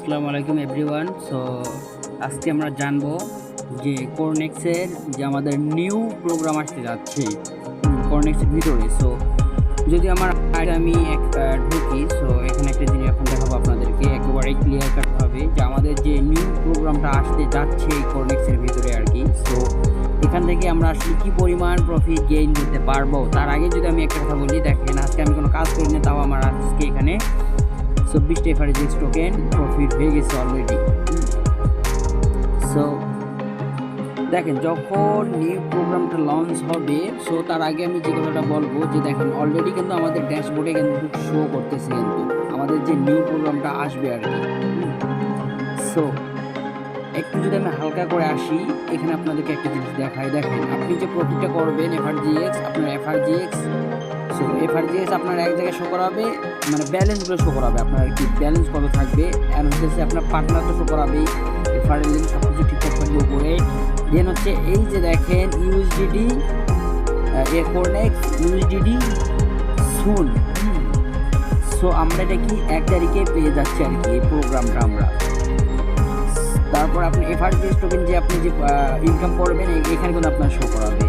আসসালামু আলাইকুম everyone. So আজকে আমরা জানবো যে কোরনেক্সের যে আমাদের নিউ প্রোগ্রাম আসতে যাচ্ছে কোরনেক্সের ভিতরে। সো যদি আমি ঢুকি, সো এখানে একটা জিনিস এখন দেখাবো আপনাদেরকে একেবারে ক্লিয়ার কাট হবে যে আমাদের যে নিউ প্রোগ্রামটা আসতে যাচ্ছে এই কোরনেক্সের ভিতরে আর কি। সো এখান থেকে আমরা আসলে কী পরিমাণ প্রফিট গেইন করতে পারবো তার আগে যদি আমি একটা কথা বলি, দেখেন আজকে আমি কোনো কাজ করি না, তাও আমার আজকে এখানে 24টা এফআরজিএক্স টোকেন প্রফিট হয়ে গেছে অলরেডি। সো দেখেন যখন নিউ প্রোগ্রামটা লঞ্চ হবে, সো তার আগে আমি যে কথাটা বলবো যে দেখেন অলরেডি কিন্তু আমাদের ড্যাশবোর্ডে কিন্তু শো করতেছে কিন্তু আমাদের যে নিউ প্রোগ্রামটা আসবে আর কি। সো একটু যদি আমি হালকা করে আসি, এখানে আপনাদেরকে একটা জিনিস দেখাই। দেখেন আপনি যে প্রফিটটা করবেন এফআরজিএক্স, আপনার এফআরজিএক্স, সো এফআরজিএস আপনার এক জায়গায় শো করাবে, মানে ব্যালেন্সগুলো শো করাবে আপনার কি ব্যালেন্স কত থাকবে, আর হচ্ছে আপনার পার্টনার তো শো করাবে, এফআরএল লিঙ্ক সব কিছু ঠিকঠাক থাকবে উপরে। দেন হচ্ছে এই যে দেখেন ইউএসডিডি কোরনেক্স ইউএসডিডি সুন। সো আমরা এটা কি 1 তারিখে পেয়ে যাচ্ছি আর কি এই প্রোগ্রামটা আমরা। তারপর আপনি এফআরজিএস টোকেন যে আপনি যে ইনকাম করবেন এখানে কিন্তু আপনার শো করাবে,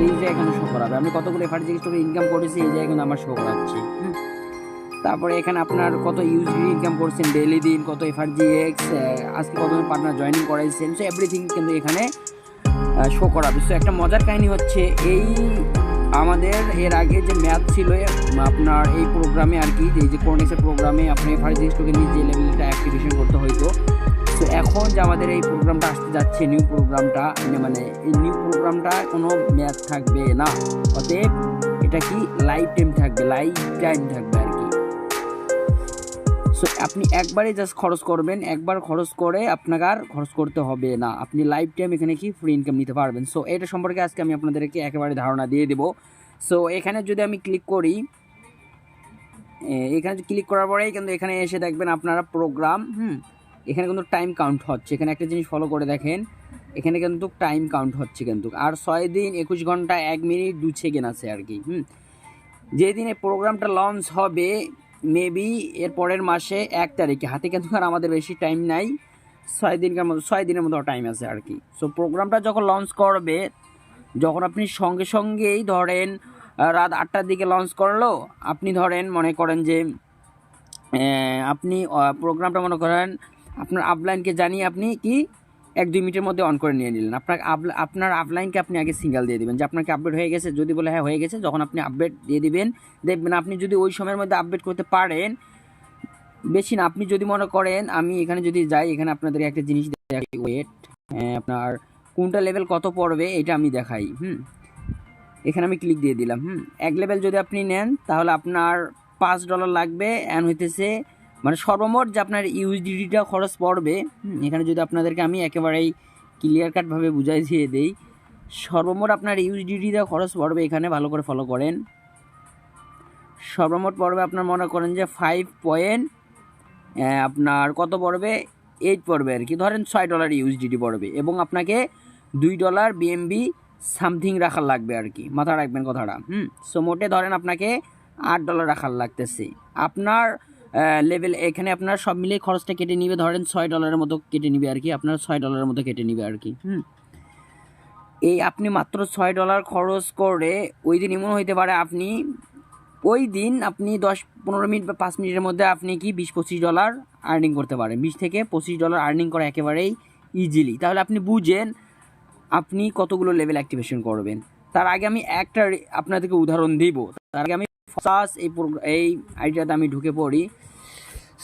এই যে এখানে শো করাবে আমি কতগুলো এফআরজিএক্স টোকেন ইনকাম করেছি, এই জায়গায় কিন্তু আমার শো করাচ্ছে। তারপরে এখানে আপনার কত ইউএসডি ইনকাম করছেন ডেইলি দিন, কত এফআরজিএক্স, আজকে কতজন পার্টনার জয়েনিং করাইছেন, সো এভরিথিং কিন্তু এখানে শো করাবে। সো একটা মজার কাহিনী হচ্ছে এই আমাদের এর আগে যে ম্যাথ ছিল আপনার এই প্রোগ্রামে আর কি, এই যে কোরনেক্সের প্রোগ্রামে আপনি এফআরজিএক্স টোকেন নিয়ে যে লেভেলটা অ্যাক্টিভেশন করতে হইতো, তো এখন যে আমাদের এই প্রোগ্রামটা আসতে যাচ্ছে নিউ প্রোগ্রামটা, মানে এই নিউ প্রোগ্রামটা কোনো ম্যাথ থাকবে না, অতএব এটা কি লাইফ টাইম থাকবে আর কি। সো আপনি একবারে জাস্ট খরচ করবেন, একবার খরচ করে আপনাকে আর খরচ করতে হবে না, আপনি লাইফ টাইম এখানে কি ফ্রি ইনকাম নিতে পারবেন। সো এটা সম্পর্কে আজকে আমি আপনাদেরকে একেবারে ধারণা দিয়ে দেবো। সো এখানে যদি আমি ক্লিক করি, এখানে ক্লিক করার পরেই কিন্তু এখানে এসে দেখবেন আপনারা প্রোগ্রাম, এখানে কিন্তু টাইম কাউন্ট হচ্ছে। এখানে একটা জিনিস ফলো করে দেখেন, এখানে কিন্তু টাইম কাউন্ট হচ্ছে কিন্তু, আর 6 দিন 21 ঘন্টা 1 মিনিট 2 সেকেন্ড আছে আর কি। যেদিন এই প্রোগ্রামটা লঞ্চ হবে মেবি এর পরের মাসে 1 তারিখে, হাতে কিন্তু আর আমাদের বেশি টাইম নাই, 6 দিনের মতো টাইম আছে আর কি। সো প্রোগ্রামটা যখন লঞ্চ করবে, যখন আপনি সঙ্গে সঙ্গেই ধরেন রাত 8টার দিকে লঞ্চ করলো, আপনি ধরেন মনে করেন যে আপনি প্রোগ্রামটা মনে করেন আপনার আপলাইনকে জানিয়ে আপনি কি 1-2 মিনিটের মধ্যে অন করে নিয়ে নিলেন। আপনার আপলাইনকে আপনি আগে সিঙ্গেল দিয়ে দেবেন যে আপনাকে আপডেট হয়ে গেছে, যদি বলে হ্যাঁ হয়ে গেছে, যখন আপনি আপডেট দিয়ে দিবেন দেখবেন আপনি যদি ওই সময়ের মধ্যে আপডেট করতে পারেন, বেশি না, আপনি যদি মনে করেন আমি এখানে যদি যাই, এখানে আপনাদের একটা জিনিস দেখাই, ওয়েট, আপনার কোনটা লেভেল কত পড়বে এটা আমি দেখাই। এখানে আমি ক্লিক দিয়ে দিলাম। 1 লেভেল যদি আপনি নেন তাহলে আপনার $5 লাগবে, অ্যান্ড হইতেছে মানে সর্বমোট যে আপনার ইউএসডিটা খরচ পড়বে, এখানে যদি আপনাদেরকে আমি একেবারেই ক্লিয়ার কাটভাবে বুঝাই দিয়ে দেই, সর্বমোট আপনার ইউএসডিটা খরচ পড়বে, এখানে ভালো করে ফলো করেন, সর্বমোট পড়বে আপনার মনে করেন যে 5 পয়েন্ট আপনার কত পড়বে, 8 পড়বে আর কি, ধরেন $6 ইউএসডিটি পড়বে, এবং আপনাকে $2 বিএমবি সামথিং রাখার লাগবে আর কি, মাথা রাখবেন কথাটা। সো মোটে ধরেন আপনাকে $8 রাখার লাগতেছে আপনার লেভেল। এখানে আপনার সব মিলিয়ে খরচটা কেটে নিবে, ধরেন $6 মতো কেটে নিবে আর কি, আপনার $6 মতো কেটে নিবে আর কি। এই আপনি মাত্র $6 খরচ করে ওই দিন এমন হইতে পারে আপনি ওই দিন আপনি 10-15 মিনিট বা 5 মিনিটের মধ্যে আপনি কি $20-25 আর্নিং করতে পারেন, $20 থেকে $25 আর্নিং করা একেবারেই ইজিলি। তাহলে আপনি বুঝেন আপনি কতগুলো লেভেল অ্যাক্টিভেশন করবেন। তার আগে আমি একটা আপনাদেরকে উদাহরণ দিব, তার আগে আমি ফরসাস এই আইডিয়াতে আমি ঢুকে পড়ি।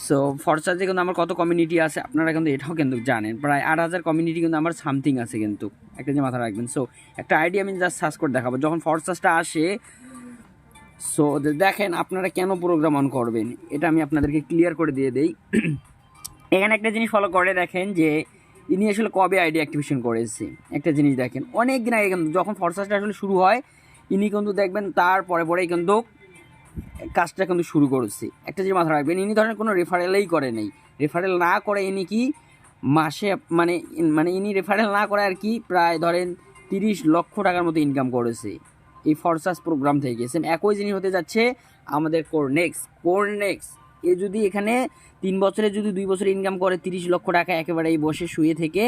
সো ফরসাসে কিন্তু আমার কত কমিউনিটি আছে আপনারা কিন্তু এটাও কিন্তু জানেন, প্রায় 8,000 কমিউনিটি কিন্তু আমার সামথিং আছে কিন্তু, একটা যে মাথা রাখবেন। সো একটা আইডিয়া আমি জাস্ট সার্চ করে দেখাবো যখন ফরসাসটা আসে। সো দেখেন আপনারা কেন প্রোগ্রাম অন করবেন এটা আমি আপনাদেরকে ক্লিয়ার করে দিয়ে দেই। এখানে একটা জিনিস ফলো করে দেখেন যে ইনি আসলে কবে আইডি অ্যাক্টিভেশন করেছে, একটা জিনিস দেখেন অনেক দিন আগে কিন্তু যখন ফরসাসটা আসলে শুরু হয়, ইনি কিন্তু দেখবেন তার পরেই কিন্তু কাজটা কিন্তু শুরু করেছে। একটা জিনিস মাথা রাখবেন, ইনি ধরেন কোনো রেফারেলেই করে নেই, রেফারেল না করে ইনি কি মাসে মানে ইনি রেফারেল না করে আর কি প্রায় ধরেন 30 লক্ষ টাকার মতো ইনকাম করেছে এই ফরসাস প্রোগ্রাম থেকে। সেম একই জিনিস হতে যাচ্ছে আমাদের কোরনেক্স এ যদি এখানে 3 বছরে যদি 2 বছর ইনকাম করে 30 লক্ষ টাকা একেবারে এই বসে শুয়ে থেকে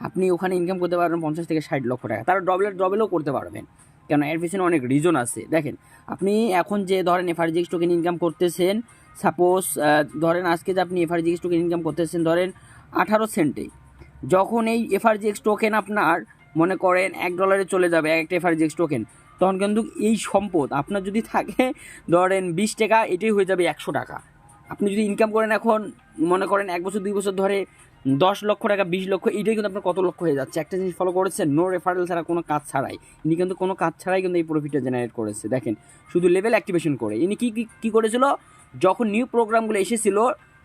আপনি ওখানে ইনকাম করতে পারবেন 50 থেকে 60 লক্ষ টাকা, তারা ডবলও করতে পারবেন। কেন, এর পিছনে অনেক রিজন আছে। দেখেন, আপনি এখন যে ধরেন এফআরজিএক্স টোকেন ইনকাম করতেছেন, সাপোজ ধরেন আজকে যে আপনি এফআরজিএক্স টোকেন ইনকাম করতেছেন ধরেন 18 সেন্টে, যখন এই এফআরজিএক্স টোকেন আপনার মনে করেন $1 চলে যাবে একটা এফআরজিএক্স টোকেন, তখন কিন্তু এই সম্পদ আপনার যদি থাকে ধরেন 20 টাকা, এটাই হয়ে যাবে 100 টাকা। আপনি যদি ইনকাম করেন এখন মনে করেন 1 বছর 2 বছর ধরে 10 লক্ষ টাকা, 20 লক্ষ, এটাই কিন্তু আপনার কত লক্ষ হয়ে যাচ্ছে। একটা জিনিস ফলো করেছেন, নো রেফারেল ছাড়া, কোনো কাজ ছাড়াই ইনি কিন্তু কোনো কাজ ছাড়াই কিন্তু এই প্রফিটটা জেনারেট করেছে। দেখেন, শুধু লেভেল অ্যাক্টিভেশন করে ইনি কী করেছিল, যখন নিউ প্রোগ্রামগুলো এসেছিল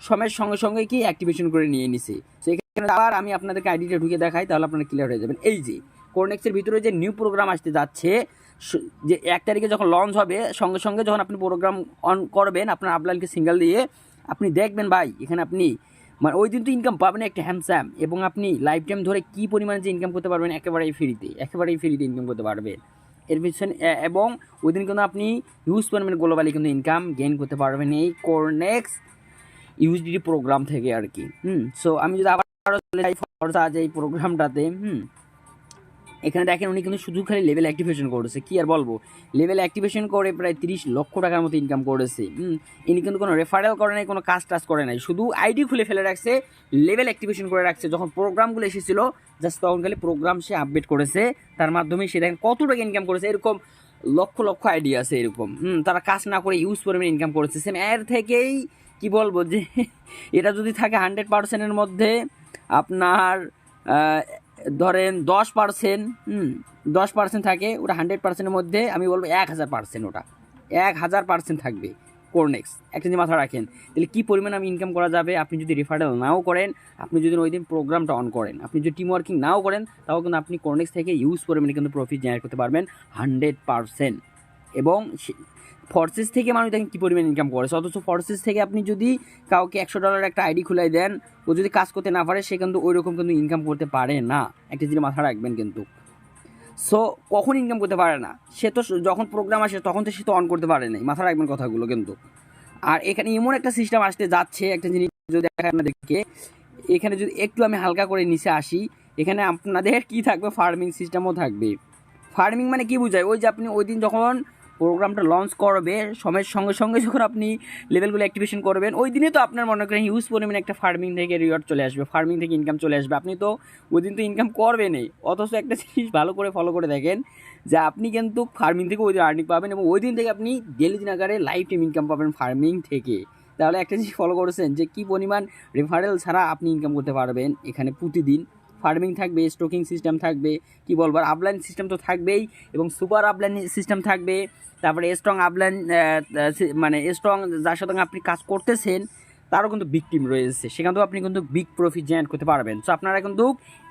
সময়ের সঙ্গে সঙ্গে কি অ্যাক্টিভেশন করে নিয়ে নিছে। সেখানে আবার আমি আপনাদেরকে আইডিটা ঢুকে দেখাই, তাহলে আপনারা ক্লিয়ার হয়ে যাবেন। এই যে কোরনেক্সের ভিতরে যে নিউ প্রোগ্রাম আসতে যাচ্ছে, যে 1 তারিখে যখন লঞ্চ হবে সঙ্গে সঙ্গে যখন আপনি প্রোগ্রাম অন করবেন আপনার আপলাইনকে সিঙ্গেল দিয়ে, আপনি দেখবেন ভাই এখানে আপনি মানে ওই দিন তো ইনকাম পাবেন একটা হ্যান্ডসাম, এবং আপনি লাইফ টাইম ধরে কী পরিমাণে যে ইনকাম করতে পারবেন একেবারেই ফ্রিতে ইনকাম করতে পারবেন এর পিছনে। এবং ওই দিন কিন্তু আপনি ইউজ পরিমাণে গ্লোবালি কিন্তু ইনকাম গেইন করতে পারবেন এই কোরনেক্স ইউএসডিটি প্রোগ্রাম থেকে আর কি। সো আমি যদি আবার চলে যাই ফরজা এই প্রোগ্রামটাতে, এখানে দেখেন উনি কিন্তু শুধু খালি লেভেল অ্যাক্টিভেশন করেছে, কি আর বলবো, লেভেল অ্যাক্টিভেশন করে প্রায় 30 লক্ষ টাকার মতো ইনকাম করেছে। ইনি কিন্তু কোনো রেফারেল করে নাই, কোনো কাজ টাজ করে নাই, শুধু আইডি খুলে ফেলে রাখছে, লেভেল অ্যাক্টিভেশন করে রাখছে। যখন প্রোগ্রামগুলো এসেছিলো জাস্ট তখন খালি প্রোগ্রাম সে আপডেট করেছে, তার মাধ্যমে সে দেখেন কত টাকা ইনকাম করেছে। এরকম লক্ষ লক্ষ আইডি আছে এরকম, তারা কাজ না করে ইউজ পরিমাণে ইনকাম করেছে। সেম এর থেকেই কি বলবো যে এটা যদি থাকে 100%-এর মধ্যে আপনার ধরেন 10% থাকে, ওটা 100%-এর মধ্যে আমি বলবো 1000%, ওটা 1000% থাকবে কোরনেক্স। একটা যে মাথা রাখেন, তাহলে কী পরিমাণে আমি ইনকাম করা যাবে। আপনি যদি রেফারেল নাও করেন, আপনি যদি ওই দিন প্রোগ্রামটা অন করেন, আপনি যদি টিম ওয়ার্কিং নাও করেন, তাও কিন্তু আপনি কোরনেক্স থেকে ইউজ পরিমাণে কিন্তু প্রফিট জেনারেট করতে পারবেন 100%। এবং ফোর্সেস থেকে মানুষ দেখেন কী পরিমাণ ইনকাম করেছে, অথচ ফোর্সেস থেকে আপনি যদি কাউকে $100 একটা আইডি খুলাই দেন, ও যদি কাজ করতে না পারে সে কিন্তু ওই রকম কিন্তু ইনকাম করতে পারে না। একটা জিনিস মাথা রাখবেন কিন্তু। সো কখন ইনকাম করতে পারে না, সে তো যখন প্রোগ্রাম আসে তখন তো সে তো অন করতে পারে নাই, মাথা রাখবেন কথাগুলো কিন্তু। আর এখানে এমন একটা সিস্টেম আসতে যাচ্ছে, একটা জিনিস যদি দেখায় আপনাদেরকে, এখানে যদি একটু আমি হালকা করে নিচে আসি, এখানে আপনাদের কি থাকবে, ফার্মিং সিস্টেমও থাকবে। ফার্মিং মানে কি বোঝায়, ওই যে আপনি ওই দিন যখন প্রোগ্রামটা লঞ্চ করবে সময়ের সঙ্গে সঙ্গে যখন আপনি লেভেলগুলো অ্যাক্টিভেশন করবেন, ওই দিনে তো আপনার মনে করেন হিউজ পরিমাণে একটা ফার্মিং থেকে রিওয়ার্ড চলে আসবে, ফার্মিং থেকে ইনকাম চলে আসবে। আপনি তো ওই দিন তো ইনকাম করবেনই, অথচ একটা জিনিস ভালো করে ফলো করে দেখেন যে আপনি কিন্তু ফার্মিং থেকে ওই দিন আর্নিং পাবেন, এবং ওই দিন থেকে আপনি ডেলি দিন আকারে লাইফ টাইম ইনকাম পাবেন ফার্মিং থেকে। তাহলে একটা জিনিস ফলো করেছেন যে কী পরিমাণ রেফারেল ছাড়া আপনি ইনকাম করতে পারবেন এখানে প্রতিদিন। ফার্মিং থাকবে, স্টকিং সিস্টেম থাকবে, কি বলবো, আপলাইন সিস্টেম তো থাকবেই, এবং সুপার আপলাইন সিস্টেম থাকবে। তারপরে স্ট্রং আপলাইন মানে স্ট্রং যার সাথে আপনি কাজ করতেছেন তারও কিন্তু বিগ টিম রয়েছে, সেখান থেকেও আপনি কিন্তু বিগ প্রফিট জেনারেট করতে পারবেন। সো আপনারা কিন্তু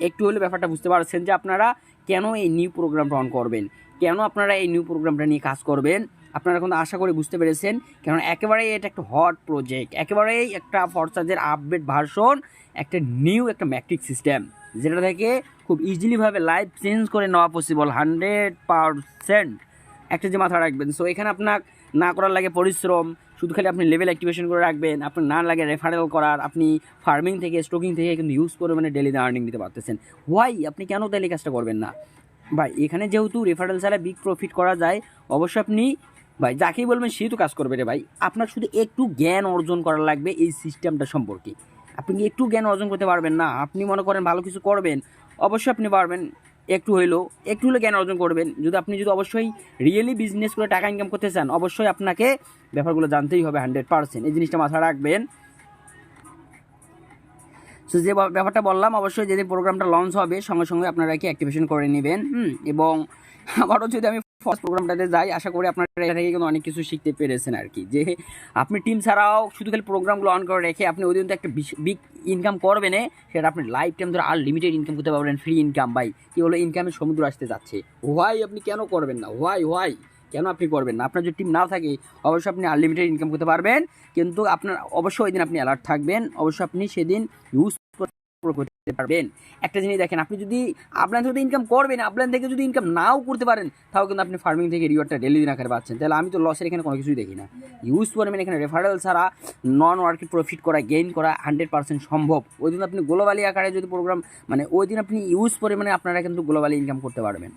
একটু হলে ব্যাপারটা বুঝতে পারছেন যে আপনারা কেন এই নিউ প্রোগ্রামটা অন করবেন, কেন আপনারা এই নিউ প্রোগ্রামটা নিয়ে কাজ করবেন। আপনারা কিন্তু আশা করে বুঝতে পেরেছেন, কারণ একেবারেই এটা একটা হট প্রজেক্ট, একেবারেই একটা ফরচার্জের আপডেট ভার্সন, একটা নিউ একটা ম্যাট্রিক সিস্টেম, যেটা থেকে খুব ইজিলিভাবে লাইফ চেঞ্জ করে নেওয়া পসিবল 100%। একটা যে মাথা রাখবেন। সো এখানে আপনার না করার লাগে পরিশ্রম, শুধু খালি আপনি লেভেল অ্যাক্টিভেশন করে রাখবেন, আপনার না লাগে রেফারেল করার, আপনি ফার্মিং থেকে স্টকিং থেকে কিন্তু ইউজ করে মানে ডেলি আর্নিং দিতে পারতেছেন। হোয়াই আপনি কেন তাহলে কাজটা করবেন না ভাই? এখানে যেহেতু রেফারেল ছাড়া বিগ প্রফিট করা যায়, অবশ্যই আপনি ভাই যাকেই বলবেন সেই তো কাজ করবে রে ভাই। আপনার শুধু একটু জ্ঞান অর্জন করা লাগবে এই সিস্টেমটা সম্পর্কে। আপনি একটু জ্ঞান অর্জন করতে পারবেন না, আপনি মনে করেন ভালো কিছু করবেন, অবশ্যই আপনি পারবেন, একটু হলেও জ্ঞান অর্জন করবেন। আপনি যদি অবশ্যই রিয়েলি বিজনেস করে টাকা ইনকাম করতে চান, অবশ্যই আপনাকে ব্যাপারগুলো জানতেই হবে 100%। এই জিনিসটা মাথায় রাখবেন। সো যে ব্যাপারটা বললাম, অবশ্যই যেদিন প্রোগ্রামটা লঞ্চ হবে সঙ্গে সঙ্গে আপনারা কি অ্যাক্টিভেশন করে নেবেন। এবং আবারও যদি আমি ফার্স্ট প্রোগ্রামটাতে যাই, আশা করি আপনারা এটা থেকে কিন্তু অনেক কিছু শিখতে পেরেছেন আর কি, যে আপনি টিম ছাড়াও শুধু খালি প্রোগ্রামগুলো অন করে রেখে আপনি ওই দিন তো একটা বিগ ইনকাম করবেন, সেটা আপনি লাইফ টাইম ধরে আনলিমিটেড ইনকাম করতে পারবেন, ফ্রি ইনকাম। ভাই কি হলো, ইনকামের সমুদ্র আসতে যাচ্ছে। হোয়াই আপনি কেন করবেন না, হোয়াই কেন আপনি করবেন না? আপনার যদি টিম না থাকে অবশ্যই আপনি আনলিমিটেড ইনকাম করতে পারবেন, কিন্তু আপনার অবশ্যই ওই দিন আপনি অ্যালার্ট থাকবেন, অবশ্যই আপনি সেদিন ইউজ করতে পারবেন। একটা জিনিস দেখেন, আপনি যদি আপলাইন থেকে ইনকাম করবেন, আপলাইন থেকে যদি ইনকাম নাও করতে পারেন, তাও কিন্তু আপনি ফার্মিং থেকে রিওয়ার্ডটা ডেলি দিন আকারে পাচ্ছেন। তাহলে আমি তো লসের এখানে কোনো কিছুই দেখি না। ইউজ করবেন, এখানে রেফারেল ছাড়া নন ওয়ার্কেট প্রফিট করা, গেইন করা 100% সম্ভব। ওই দিন আপনি গ্লোবালি আকারে যদি প্রোগ্রাম ওই দিন আপনি ইউজ পরিমাণে আপনারা কিন্তু গ্লোবালি ইনকাম করতে পারবেন।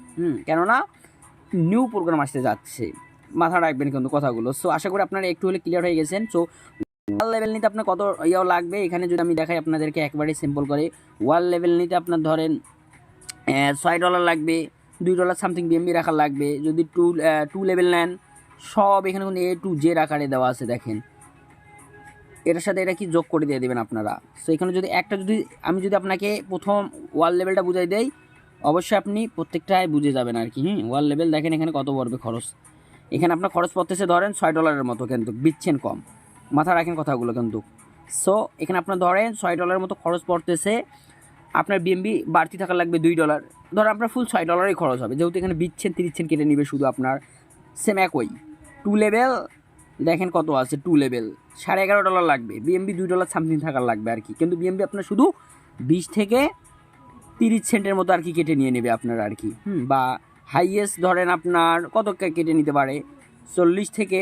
কেননা নিউ প্রোগ্রাম আসতে যাচ্ছে, মাথা রাখবেন কিন্তু কথাগুলো। সো আশা করি আপনারা একটু হলে ক্লিয়ার হয়ে গেছেন। সো ওয়াল লেভেল নিতে আপনার কত ইয়াও লাগবে, এখানে যদি আমি দেখাই আপনাদেরকে একবারে সিম্পল করে, ওয়াল লেভেল নিতে আপনার ধরেন $6 লাগবে, $2 সামথিং বিএমবি রাখা লাগবে। যদি টু লেভেল নেন, সব এখানে কিন্তু A to Z আকারে দেওয়া আছে, দেখেন এটার সাথে এটা কি যোগ করে দিয়ে দেবেন আপনারা। সো এখানে যদি আমি যদি আপনাকে প্রথম ওয়াল লেভেলটা বুঝাই দেই, অবশ্যই আপনি প্রত্যেকটাই বুঝে যাবেন আর কি। ওয়াল লেভেল দেখেন এখানে কত পড়বে খরচ, এখানে আপনার খরচ পড়তেছে ধরেন $6 মতো, কিন্তু বিচ্ছেন কম, মাথা রাখেন কথাগুলো কিন্তু। সো এখানে আপনার ধরেন $6 মতো খরচ পড়তেছে, আপনার বিএমবি বাড়তি থাকা লাগবে $2, ধরেন আপনার ফুল $6 খরচ হবে, যেহেতু এখানে বিচ্ছেন 30 কেটে নেবে শুধু আপনার। সেম একই টু লেভেল দেখেন কত আছে, টু লেভেল $11.5 লাগবে, বিএমবি $2 সামথিং থাকার লাগবে আর কি, কিন্তু বিএমবি আপনার শুধু 20 থেকে 30 সেন্টের মতো আর কি কেটে নিয়ে নেবে আপনার আর কি। বা হাইয়েস্ট ধরেন আপনার কত কেটে নিতে পারে, 40 থেকে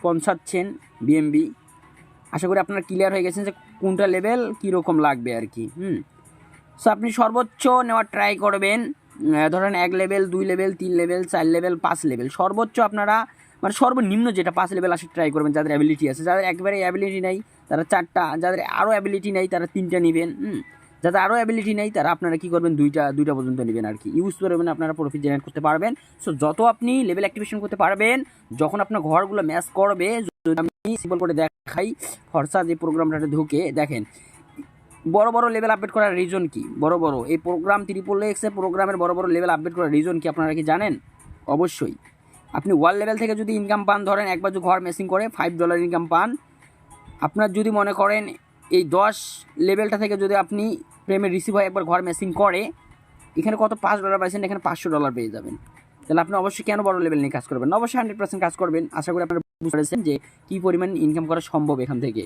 50 সেন্ট বিএমবি। আশা করি আপনার ক্লিয়ার হয়ে গেছেন যে কোনটা লেভেল কীরকম লাগবে আর কি। সো আপনি সর্বোচ্চ নেওয়ার ট্রাই করবেন, ধরেন 1 level, 2 level, 3 level, 4 level, 5 level, সর্বোচ্চ আপনারা সর্বনিম্ন যেটা 5 লেভেল আসে ট্রাই করবেন। যাদের অ্যাবিলিটি আছে, যাদের একবারে অ্যাবিলিটি নেই তারা 4টা, যাদের আরও অ্যাবিলিটি নেই তারা 3টা নেবেন। যাদের আরও অ্যাবিলিটি নেই তারা আপনারা কী করবেন, দুইটা পর্যন্ত নেবেন আর কি। ইউজ করবেন, আপনারা প্রফিট জেনারেট করতে পারবেন। সো যত আপনি লেভেল অ্যাক্টিভেশন করতে পারবেন, যখন আপনার ঘরগুলো ম্যাচ করবে, আমি সিম্পল করে দেখাই, ফর্সা যে প্রোগ্রামটাতে ঢুকে দেখেন বড় বড় লেভেল আপডেট করার রিজন কি, বড় এই প্রোগ্রাম XXX প্রোগ্রামের বড় লেভেল আপডেট করার রিজন কি আপনারা কি জানেন? অবশ্যই আপনি ওয়াল লেভেল থেকে যদি ইনকাম পান, ধরেন একবার যদি ঘর মেসিং করে $5 ইনকাম পান, আপনার যদি মনে করেন এই 10 লেভেলটা থেকে যদি আপনি প্রেমের রিসিভ হয় একবার ঘর মেসিং করে, এখানে কত $5 পাইছেন, এখানে $500 পেয়ে যাবেন। তাহলে আপনি অবশ্যই কেন বড় লেভেল নিয়ে কাজ করবেন না, অবশ্যই 100% কাজ করবেন। আশা করি আপনারা বুঝতে পেরেছেন যে কী পরিমাণ ইনকাম করা সম্ভব এখান থেকে।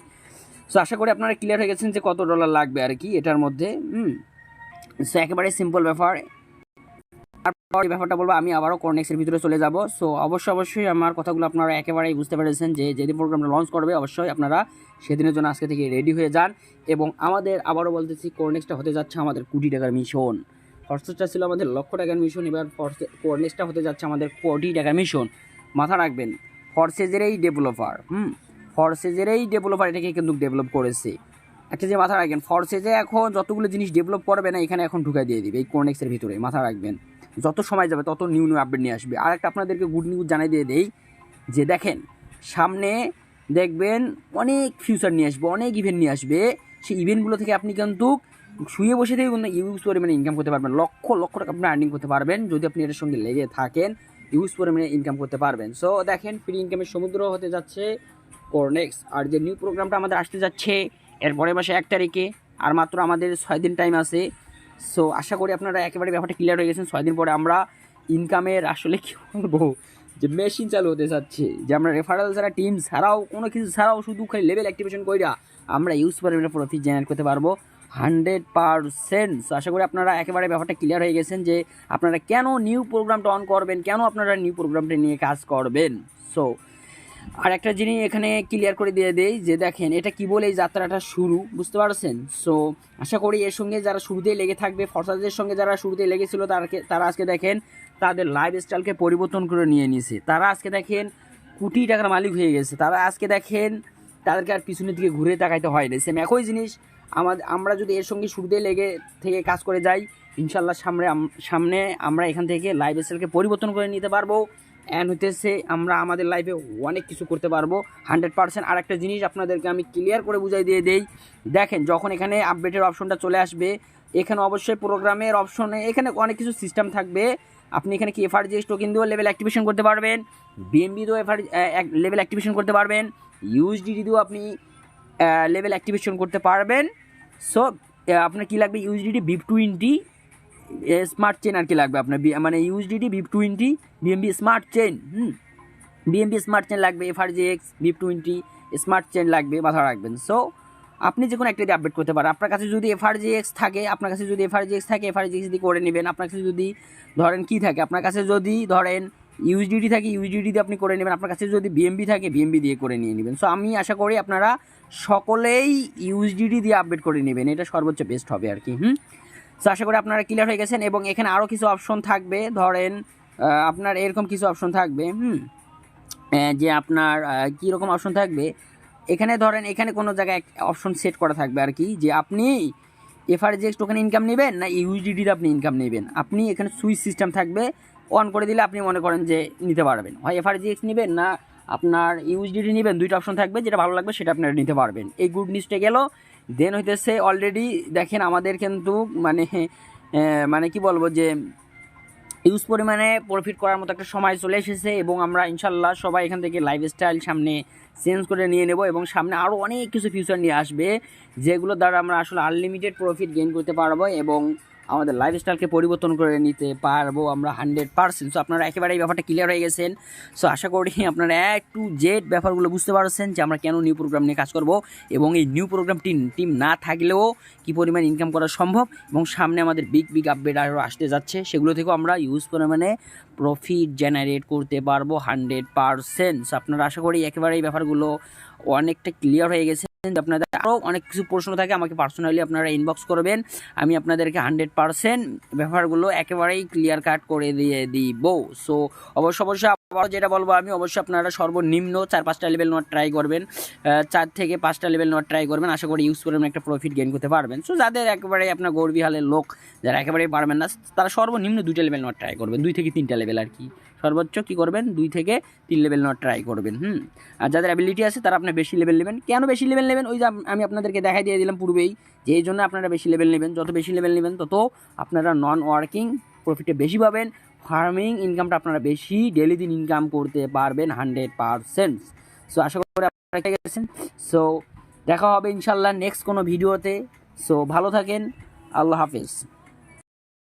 সো আশা করি আপনারা ক্লিয়ার হয়ে গেছেন যে কত ডলার লাগবে আর কি এটার মধ্যে। সো একেবারে সিম্পল ব্যাপার। তারপর এই ব্যাপারটা বলবো আমি আবারও কর্নেক্সের ভিতরে চলে যাব। সো অবশ্যই আমার কথাগুলো আপনারা একেবারেই বুঝতে পেরেছেন যে যেদিন প্রোগ্রামটা লঞ্চ করবে অবশ্যই আপনারা সেদিনের জন্য আজকে থেকে রেডি হয়ে যান। এবং আমাদের আবারও বলতেছি, কর্নেক্সটা হতে যাচ্ছে আমাদের কোটি টাকার মিশন। ফর্সেসটা ছিল আমাদের লক্ষ টাকার মিশন, এবার কর্নেক্সটা হতে যাচ্ছে আমাদের কোটি টাকার মিশন। মাথা রাখবেন, ফর্সেজেরই ডেভেলপার এটাকে কিন্তু ডেভেলপ করেছে। একটা যে মাথা রাখবেন, ফর্সেজে এখন যতগুলো জিনিস ডেভেলপ করবে না, এখানে এখন ঢুকাই দিয়ে দিবে এই কর্নেক্সের ভিতরে। মাথা রাখবেন, যত সময় যাবে তত নিউ আপডেট নিয়ে আসবে। আর একটা আপনাদেরকে গুড নিউজ জানাই দিয়ে দেই যে দেখেন সামনে দেখবেন অনেক ফিউচার নিয়ে আসবে, অনেক ইভেন্ট নিয়ে আসবে। সেই ইভেন্টগুলো থেকে আপনি কিন্তু শুয়ে বসে থেকে কিন্তু ইউজ পরিমাণে ইনকাম করতে পারবেন, লক্ষ টাকা আপনি আর্নিং করতে পারবেন যদি আপনি এটার সঙ্গে লেগে থাকেন, ইউজ পরিমাণে ইনকাম করতে পারবেন। সো দেখেন ফ্রি ইনকামের সমুদ্র হতে যাচ্ছে কর্নেক্স। আর যে নিউ প্রোগ্রামটা আমাদের আসতে যাচ্ছে এর পরের মাসে 1 তারিখে, আর মাত্র আমাদের 6 দিন টাইম আছে। সো আশা করি আপনারা একেবারে ব্যাপারটা ক্লিয়ার হয়ে গেছেন। 6 দিন পরে আমরা ইনকামের আসলে কী বলবো যে মেশিন চালু হতে যাচ্ছে, যে আমরা রেফারেল ছাড়া, টিম ছাড়াও, কোনো কিছু ছাড়াও শুধু খালি লেভেল অ্যাক্টিভেশন কইরা আমরা ইউজ পরিমাণে প্রফিট জেনারেট করতে পারবো 100%। সো আশা করি আপনারা একেবারে ব্যাপারটা ক্লিয়ার হয়ে গেছেন যে আপনারা কেন নিউ প্রোগ্রামটা অন করবেন, কেন আপনারা নিউ প্রোগ্রামটা নিয়ে কাজ করবেন। সো আর একটা জিনিস এখানে ক্লিয়ার করে দিয়ে দেই যে দেখেন এটা কি বলে এই যাত্রাটা শুরু, বুঝতে পারছেন? সো আশা করি এর সঙ্গে যারা শুরুতেই লেগে থাকবে, ফর্সাজের সঙ্গে যারা শুরুতেই লেগেছিল তারা আজকে দেখেন তাদের লাইফস্টাইলকে পরিবর্তন করে নিয়ে নিয়েছে। তারা আজকে দেখেন কোটি টাকার মালিক হয়ে গেছে। তারা আজকে দেখেন তাদেরকে আর পিছনের দিকে ঘুরে তাকাইতে হয় না। সেম একই জিনিস আমরা যদি এর সঙ্গে শুরুতেই লেগে থেকে কাজ করে যাই, ইনশাল্লাহ সামনে আমরা এখান থেকে লাইফস্টাইলকে পরিবর্তন করে নিতে পারবো। অ্যান্ড হইতেছে আমরা আমাদের লাইফে অনেক কিছু করতে পারবো 100%। আর একটা জিনিস আপনাদেরকে আমি ক্লিয়ার করে বুঝাই দিয়ে দেই, দেখেন যখন এখানে আপডেটের অপশনটা চলে আসবে, এখানে অবশ্যই প্রোগ্রামের অপশনে এখানে অনেক কিছু সিস্টেম থাকবে। আপনি এখানে কি এফআরজিএস টোকেন দিয়েও লেভেল অ্যাক্টিভেশন করতে পারবেন, বিএমবি দিয়েও লেভেল অ্যাক্টিভেশন করতে পারবেন, ইউএসডিটি দিয়েও আপনি লেভেল অ্যাক্টিভেশন করতে পারবেন। সো আপনার কী লাগবে, ইউএসডিটি BIP20 স্মার্ট চেন আর কি লাগবে আপনার, মানে USDT BIP20 বিএমবি smart chain, বিএমবি smart chain লাগবে, এফআরজিএক্স BIP20 স্মার্ট চেন লাগবে, মাথা রাখবেন। সো আপনি যে কোনো একটা দিয়ে আপডেট করতে পারেন। আপনার কাছে যদি এফআরজিএক্স থাকে, এফআরজিএক্স দিয়ে করে নেবেন। আপনার কাছে যদি ধরেন কি থাকে, আপনার কাছে যদি ধরেন ইউএসডিটি থাকে, ইউএসডিটি দিয়ে আপনি করে নেবেন। আপনার কাছে যদি বিএমবি থাকে, বিএমবি দিয়ে করে নিয়ে নেবেন। সো আমি আশা করি আপনারা সকলেই ইউএসডিটি দিয়ে আপডেট করে নেবেন, এটা সর্বোচ্চ বেস্ট হবে আর কি। সো আশা করি আপনারা ক্লিয়ার হয়ে গেছেন। এবং এখানে আরও কিছু অপশন থাকবে, ধরেন আপনার এরকম কিছু অপশন থাকবে, যে আপনার কীরকম অপশন থাকবে, এখানে ধরেন এখানে কোনো জায়গায় অপশন সেট করা থাকবে আর কি, যে আপনি এফআরজিএক্স টোকেন ইনকাম নেবেন না ইউএসডিটিতে আপনি ইনকাম নেবেন। আপনি এখানে সুইচ সিস্টেম থাকবে, অন করে দিলে আপনি মনে করেন যে নিতে পারবেন, হয় এফআরজিএক্স নেবেন না আপনার ইউএসডিটি নেবেন, দুইটা অপশন থাকবে, যেটা ভালো লাগবে সেটা আপনারা নিতে পারবেন। এই গুড নিউজটা গেল। দেন হইতেছে অলরেডি দেখেন আমাদের কিন্তু মানে কি বলবো যে ইউজ পরিমাণে প্রফিট করার মতো একটা সময় চলে এসেছে, এবং আমরা ইনশাল্লাহ সবাই এখান থেকে লাইফস্টাইল সামনে চেঞ্জ করে নিয়ে নেব, এবং সামনে আরও অনেক কিছু ফিউচার নিয়ে আসবে যেগুলো দ্বারা আমরা আসলে আনলিমিটেড প্রফিট গেইন করতে পারবো এবং আমাদের লাইফস্টাইলকে পরিবর্তন করে নিতে পারবো আমরা 100%। সো আপনারা একেবারে এই ব্যাপারটা ক্লিয়ার হয়ে গেছেন। সো আশা করি আপনারা A to Z ব্যাপারগুলো বুঝতে পারছেন যে আমরা কেন নিউ প্রোগ্রাম নিয়ে কাজ করব, এবং এই নিউ প্রোগ্রাম টিম না থাকলেও কী পরিমাণ ইনকাম করা সম্ভব, এবং সামনে আমাদের বিগ আপডেট আরও আসতে যাচ্ছে, সেগুলো থেকেও আমরা ইউজ পরিমাণে প্রফিট জেনারেট করতে পারবো 100%। সো আপনারা আশা করি একেবারে এই ব্যাপারগুলো অনেকটা ক্লিয়ার হয়ে গেছে। আপনাদের আরও অনেক কিছু প্রশ্ন থাকে আমাকে পার্সোনালি আপনারা ইনবক্স করবেন, আমি আপনাদেরকে 100% ব্যাপারগুলো একেবারেই ক্লিয়ার কাট করে দিয়ে দিব। সো অবশ্যই আবার যেটা বলবো আমি, অবশ্যই আপনারা সর্বনিম্ন 4-5টা লেভেল নেওয়ার ট্রাই করবেন, 4 থেকে 5টা লেভেল নেওয়ার ট্রাই করবেন। আশা করি ইউজ করবেন একটা প্রফিট গেইন করতে পারবেন। সো যাদের একেবারে আপনার গর্বী হালের লোক, যারা একেবারেই পারবেন না, তারা সর্বনিম্ন 2টা লেভেল নেওয়ার ট্রাই করবেন, 2 থেকে 3টা লেভেল আর কি, সর্বোচ্চ কী করবেন 2 থেকে 3 লেভেল নেওয়ার ট্রাই করবেন। আর যাদের অ্যাবিলিটি আছে তারা আপনার বেশি লেভেল নেবেন। কেন বেশি লেভেল নেবেন? ওই যে আমি আপনাদেরকে দেখাই দিয়ে দিলাম পূর্বেই, যে এই জন্য আপনারা বেশি লেভেল নেবেন। যত বেশি লেভেল নেবেন তত আপনারা নন ওয়ার্কিং প্রফিটে বেশি পাবেন, ফার্মিং ইনকামটা আপনারা বেশি ডেলি দিন ইনকাম করতে পারবেন 100%। সো আশা করি আপনারা পেয়ে গেছেন। সো দেখা হবে ইনশাল্লাহ নেক্সট কোনো ভিডিওতে। সো ভালো থাকেন, আল্লাহ হাফেজ।